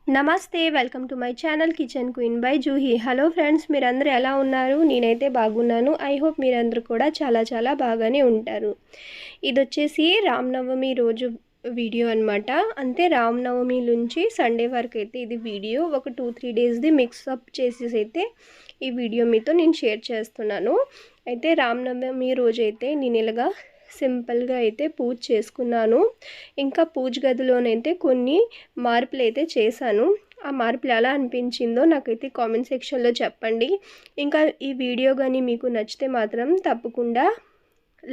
నమస్తే welcome to my channel kitchen queen by Juhi. Hello friends, మీరందరూ ఎలా ఉన్నారు? నేనైతే బాగున్నాను. ఐ హోప్ మీరందరూ కూడా చాలా బాగానే ఉంటారు. ఇది వచ్చేసి రామనవమి రోజు వీడియో అనమాట. అంతే రామనవమి నుంచి సండే వరకు అయితే ఇది వీడియో ఒక 2-3 డేస్ది మిక్సప్ చేసేసి అయితే ఈ వీడియో మీతో నేను షేర్ చేస్తున్నాను. అయితే రామనవమి రోజైతే నేను ఇలాగా సింపుల్గా అయితే పూజ చేసుకున్నాను. ఇంకా పూజ గదిలోనైతే కొన్ని మార్పులు అయితే చేశాను. ఆ మార్పులు ఎలా అనిపించిందో నాకైతే కామెంట్ సెక్షన్లో చెప్పండి. ఇంకా ఈ వీడియో కానీ మీకు నచ్చితే మాత్రం తప్పకుండా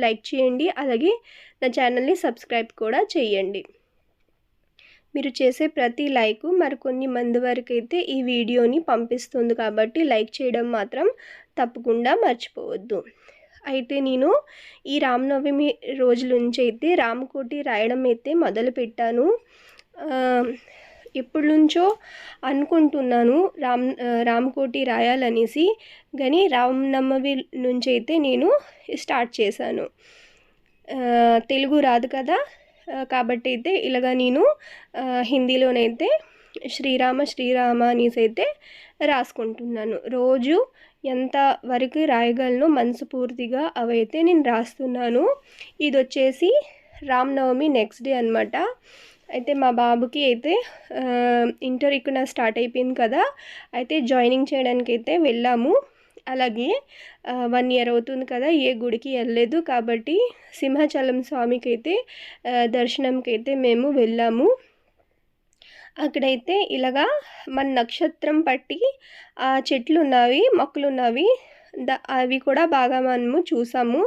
లైక్ చేయండి, అలాగే నా ఛానల్ని సబ్స్క్రైబ్ కూడా చేయండి. మీరు చేసే ప్రతి లైక్ మరికొన్ని మంది వరకు అయితే ఈ వీడియోని పంపిస్తుంది, కాబట్టి లైక్ చేయడం మాత్రం తప్పకుండా మర్చిపోవద్దు. అయితే నేను ఈ రామనవమి రోజుల నుంచి అయితే రామకోటి రాయడం అయితే మొదలుపెట్టాను. ఎప్పటి నుంచో అనుకుంటున్నాను రామకోటి రాయాలనేసి, కానీ రామనవమి నుంచి అయితే నేను స్టార్ట్ చేశాను. తెలుగు రాదు కదా, కాబట్టి అయితే ఇలాగా నేను హిందీలోనైతే శ్రీరామ అనేసి అయితే రాసుకుంటున్నాను. రోజు ఎంత వరకు రాయగలను మనస్ఫూర్తిగా అవైతే నేను రాస్తున్నాను. ఇది వచ్చేసి రామనవమి నెక్స్ట్ డే అనమాట. అయితే మా బాబుకి అయితే ఇంటర్ ఇక్కడ స్టార్ట్ అయిపోయింది కదా, అయితే జాయినింగ్ చేయడానికి అయితే వెళ్ళాము. అలాగే 1 ఇయర్ అవుతుంది కదా, ఏ గుడికి వెళ్ళలేదు, కాబట్టి సింహాచలం స్వామికి అయితే దర్శనంకి అయితే మేము వెళ్ళాము. అక్కడైతే ఇలాగా మన నక్షత్రం పట్టి చెట్లు ఉన్నవి, మొక్కలు ఉన్నవి, అవి కూడా బాగా మనము చూసాము.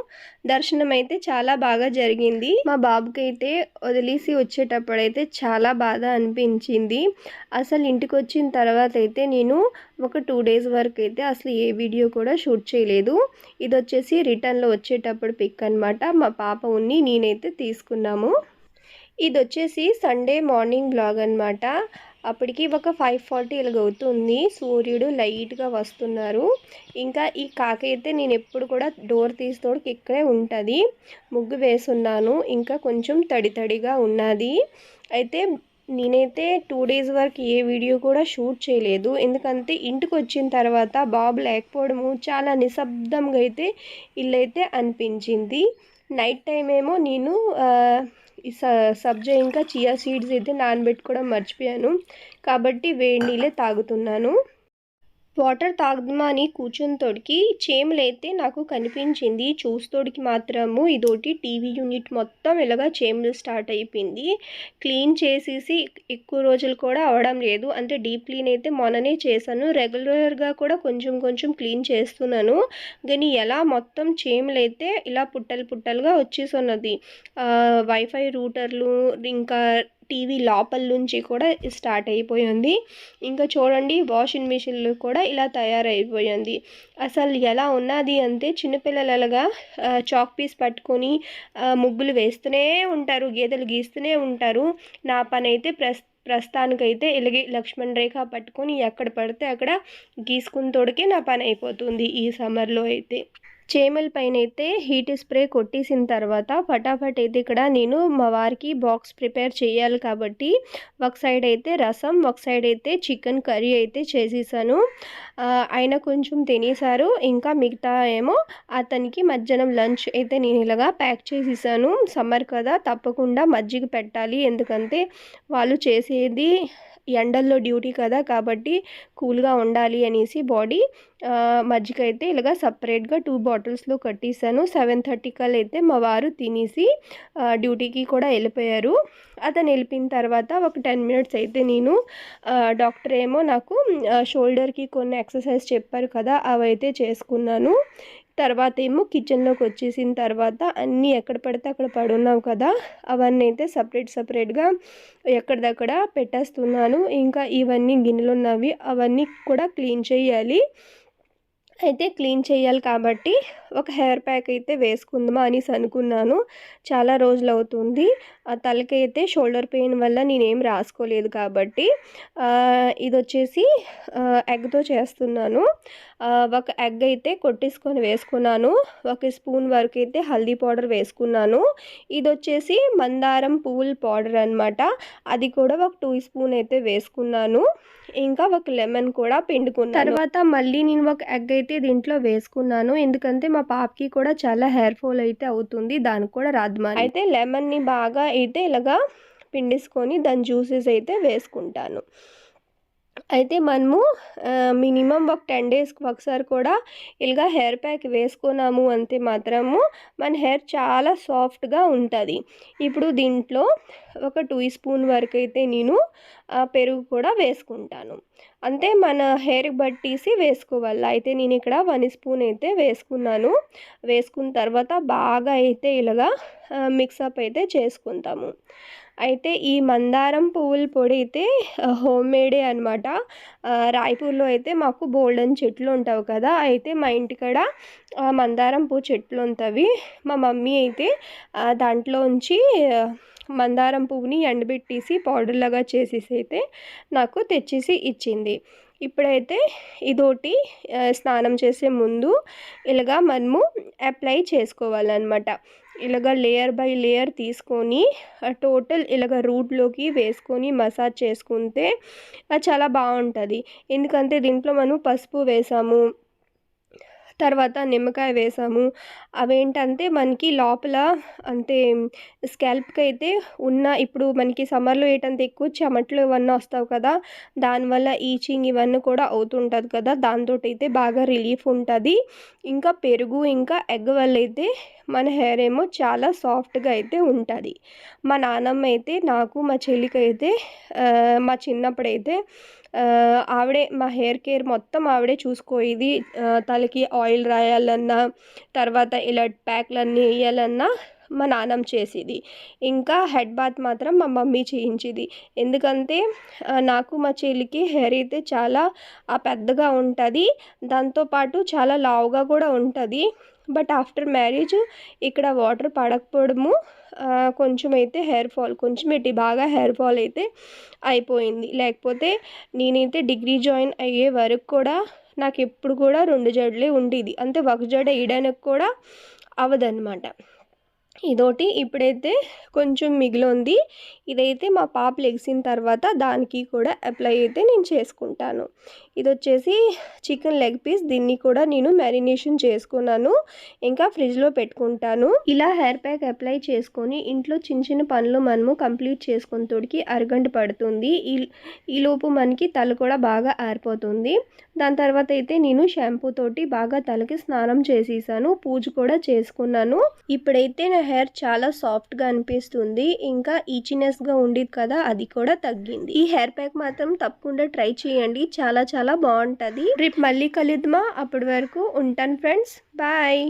దర్శనం అయితే చాలా బాగా జరిగింది. మా బాబుకి అయితే వదిలేసి వచ్చేటప్పుడైతే చాలా బాధ అనిపించింది. అసలు ఇంటికి వచ్చిన తర్వాత అయితే నేను ఒక 2 డేస్ వరకు అయితే అసలు ఏ వీడియో కూడా షూట్ చేయలేదు. ఇది వచ్చేసి రిటర్న్లో వచ్చేటప్పుడు పిక్ అనమాట. మా పాప ఉన్ని నేనైతే తీసుకున్నాము. ఇది వచ్చేసి సండే మార్నింగ్ బ్లాగ్ అనమాట. అప్పటికి ఒక 5:40 ఇలాగ అవుతుంది. సూర్యుడు లైట్గా వస్తున్నారు. ఇంకా ఈ కాక అయితే నేను ఎప్పుడు కూడా డోర్ తీసేటోడికి ఇక్కడే ఉంటుంది. ముగ్గు వేసున్నాను, ఇంకా కొంచెం తడిగా ఉన్నది. అయితే నేనైతే 2 డేస్ వరకు ఏ వీడియో కూడా షూట్ చేయలేదు, ఎందుకంటే ఇంటికి వచ్చిన తర్వాత బాబు లేకపోవడము చాలా నిశ్శబ్దంగా అయితే ఇల్లైతే అనిపించింది. నైట్ టైం ఏమో నేను ఈ సబ్జా ఇంకా చియా సీడ్స్ అయితే నానబెట్టుకోవడం మర్చిపోయాను, కాబట్టి వేడి నీళ్ళే తాగుతున్నాను. వాటర్ తాగుదామా అని కూర్చుని తోడికి చీమలైతే నాకు కనిపించింది. చూస్తోడికి మాత్రము ఇదోటి టీవీ యూనిట్ మొత్తం ఇలాగా చీమలు స్టార్ట్ అయిపోయింది. క్లీన్ చేసేసి ఎక్కువ రోజులు కూడా అవడం లేదు, అంటే డీప్ క్లీన్ అయితే మొన్ననే చేశాను. రెగ్యులర్గా కూడా కొంచెం క్లీన్ చేస్తున్నాను, కానీ ఎలా మొత్తం చీమలైతే ఇలా పుట్టలుగా వచ్చేసి ఉన్నది. వైఫై రూటర్లు ఇంకా టీవీ లోపల నుంచి కూడా స్టార్ట్ అయిపోయింది. ఇంకా చూడండి, వాషింగ్ మిషన్లు కూడా ఇలా తయారైపోయింది. అసలు ఎలా ఉన్నది అంటే చిన్నపిల్లలగా చాక్ పీస్ పట్టుకొని ముగ్గులు వేస్తూనే ఉంటారు, గీతలు గీస్తూనే ఉంటారు. నా పని అయితే ప్రస్తుతానికైతే ఇలాగే లక్ష్మణ్ రేఖ పట్టుకొని ఎక్కడ పడితే అక్కడ గీసుకుని తోడికే నా పని అయిపోతుంది ఈ సమ్మర్లో అయితే. చేమల పైన అయితే హీట్ స్ప్రే కొట్టేసిన తర్వాత ఫటాఫట్ అయితే ఇక్కడ నేను మా వారికి బాక్స్ ప్రిపేర్ చేయాలి, కాబట్టి ఒక సైడ్ అయితే రసం, ఒక సైడ్ అయితే చికెన్ కర్రీ అయితే చేసేసాను. ఆయన కొంచెం తినేసారు, ఇంకా మిగతా ఏమో అతనికి మధ్యాహ్నం లంచ్ అయితే నేను ఇలాగా ప్యాక్ చేసేసాను. సమ్మర్ కదా, తప్పకుండా మజ్జిగ పెట్టాలి, ఎందుకంటే వాళ్ళు చేసేది ఎండల్లో డ్యూటీ కదా, కాబట్టి కూల్గా ఉండాలి అనేసి బాడీ మజ్జిగ అయితే ఇలాగా సపరేట్గా 2 బాటిల్స్లో కట్టేసాను. 7:30 కల్లా అయితే మా వారు తినేసి డ్యూటీకి కూడా వెళ్ళిపోయారు. అతను వెళ్ళిపోయిన తర్వాత ఒక 10 మినిట్స్ అయితే నేను డాక్టర్ ఏమో నాకు షోల్డర్కి కొన్ని ఎక్సర్సైజ్ చెప్పారు కదా, అవైతే చేసుకున్నాను. తర్వాత ఏమో కిచెన్లోకి వచ్చేసిన తర్వాత అన్నీ ఎక్కడ పడితే అక్కడ పడున్నావు కదా, అవన్నీ అయితే సపరేట్గా ఎక్కడిదక్కడ పెట్టేస్తున్నాను. ఇంకా ఇవన్నీ గిన్నెలు ఉన్నవి, అవన్నీ కూడా క్లీన్ చేయాలి. అయితే క్లీన్ చేయాలి కాబట్టి ఒక హెయిర్ ప్యాక్ అయితే వేసుకుందామా అనేసి అనుకున్నాను. చాలా రోజులు అవుతుంది. ఆ తలకి అయితే షోల్డర్ పెయిన్ వల్ల నేనేం రాసుకోలేదు, కాబట్టి ఇది వచ్చేసి ఎగ్తో చేస్తున్నాను. ఒక ఎగ్ అయితే కొట్టేసుకొని వేసుకున్నాను. 1 స్పూన్ వరకు అయితే హల్దీ పౌడర్ వేసుకున్నాను. ఇది వచ్చేసి మందారం పువ్వుల పౌడర్ అనమాట. అది కూడా ఒక 2 స్పూన్ అయితే వేసుకున్నాను. ఇంకా ఒక లెమన్ కూడా పిండుకున్నాను. తర్వాత మళ్ళీ నేను ఒక ఎగ్ అయితే దీంట్లో వేసుకున్నాను. ఎందుకంటే మా పాపకి కూడా చాలా హెయిర్ ఫాల్ అయితే అవుతుంది, దానికి కూడా రాద్దామని. అయితే లెమన్ని బాగా అయితే ఇలాగా పిండేసుకొని దాని జ్యూసెస్ అయితే వేసుకుంటాను. అయితే మనము మినిమం ఒక 10 డేస్కి ఒకసారి కూడా ఇలాగా హెయిర్ ప్యాక్ వేసుకున్నాము అంటే మాత్రము మన హెయిర్ చాలా సాఫ్ట్గా ఉంటుంది. ఇప్పుడు దీంట్లో ఒక 2 స్పూన్ వరకు అయితే నేను పెరుగు కూడా వేసుకుంటాను. అంటే మన హెయిర్ బట్టేసి వేసుకోవాలి. అయితే నేను ఇక్కడ 1 స్పూన్ అయితే వేసుకున్నాను. వేసుకున్న తర్వాత బాగా అయితే ఇలాగా మిక్సప్ అయితే చేసుకుంటాము. అయితే ఈ మందారం పువ్వుల పొడి అయితే హోమ్ మేడే అనమాట. రాయపూర్లో అయితే మాకు బోల్డన్ చెట్లు ఉంటావు కదా, అయితే మా ఇంటికాడ మందారం పువ్వు చెట్లు ఉంటాయి. మా మమ్మీ అయితే దాంట్లోంచి మందారం పువ్వుని ఎండబెట్టేసి పౌడర్లాగా చేసేసి అయితే నాకు తెచ్చేసి ఇచ్చింది. ఇప్పుడైతే ఇదోటి స్నానం చేసే ముందు ఇలాగా మనము అప్లై చేసుకోవాలన్నమాట. ఇలాగ లేయర్ బై లేయర్ తీసుకొని టోటల్ ఇలాగ రూట్లోకి వేసుకొని మసాజ్ చేసుకుంటే చాలా బాగుంటుంది. ఎందుకంటే దీంట్లో మనం పసుపు వేసాము, తర్వాత నిమ్మకాయ వేసాము. అవేంటంటే మనకి లోపల అంటే స్కాల్ప్కి అయితే ఇప్పుడు మనకి సమ్మర్లో ఏంటంటే ఎక్కువ చెమటలు ఇవన్నీ వస్తావు కదా, దానివల్ల ఈచింగ్ ఇవన్నీ కూడా అవుతుంటుంది కదా, దాంతో అయితే బాగా రిలీఫ్ ఉంటుంది. ఇంకా పెరుగు ఇంకా ఎగ్ వల్ల అయితే మన హెయిర్ ఏమో చాలా సాఫ్ట్గా అయితే ఉంటుంది. మా నాన్నమ్మ అయితే నాకు మా చెల్లికి అయితే మా చిన్నప్పుడైతే ఆవిడే మా హెయిర్ కేర్ మొత్తం ఆవిడే చూసుకోయేది. తలకి ఆయిల్ రాయాలన్నా, తర్వాత ఇలా ప్యాక్లన్నీ వేయాలన్నా మా నాన్నమ్మ చేసేది. ఇంకా హెడ్ బాత్ మాత్రం మా మమ్మీ చేయించేది. ఎందుకంటే నాకు మా చెల్లికి హెయిర్ అయితే చాలా పెద్దగా ఉంటుంది, దాంతోపాటు చాలా లావుగా కూడా ఉంటుంది. బట్ ఆఫ్టర్ మ్యారేజ్ ఇక్కడ వాటర్ పడకపోవడము కొంచెం అయితే హెయిర్ ఫాల్ బాగా హెయిర్ ఫాల్ అయితే అయిపోయింది. లేకపోతే నేనైతే డిగ్రీ జాయిన్ అయ్యే వరకు కూడా నాకు ఎప్పుడు కూడా 2 జడలే ఉండేది. అంటే ఒక జడ వేయడానికి కూడా అవ్వదన్నమాట. ఇదోటి ఇప్పుడైతే కొంచెం మిగిలింది. ఇదైతే మా పాప లెగిసిన తర్వాత దానికి కూడా అప్లై అయితే నేను చేసుకుంటాను. ఇది వచ్చేసి చికెన్ లెగ్ పీస్, దీన్ని కూడా నేను మ్యారినేషన్ చేసుకున్నాను, ఇంకా ఫ్రిడ్జ్లో పెట్టుకుంటాను. ఇలా హెయిర్ ప్యాక్ అప్లై చేసుకొని ఇంట్లో చిన్న చిన్న పనులు మనము కంప్లీట్ చేసుకుని తోడికి అరగంట పడుతుంది. ఈలోపు మనకి తల కూడా బాగా ఆరిపోతుంది. దాని తర్వాత అయితే నేను షాంపూ తోటి బాగా తలకి స్నానం చేసేసాను, పూజ కూడా చేసుకున్నాను. ఇప్పుడైతే నా హెయిర్ చాలా సాఫ్ట్గా అనిపిస్తుంది, ఇంకా ఈచినెస్గా ఉండేది కదా అది కూడా తగ్గింది. ఈ హెయిర్ ప్యాక్ మాత్రం తప్పకుండా ట్రై చేయండి, చాలా చాలా బాగుంటుంది. రేపు మళ్ళీ కలుద్దామా, అప్పటి వరకు ఉంటాను ఫ్రెండ్స్, బాయ్.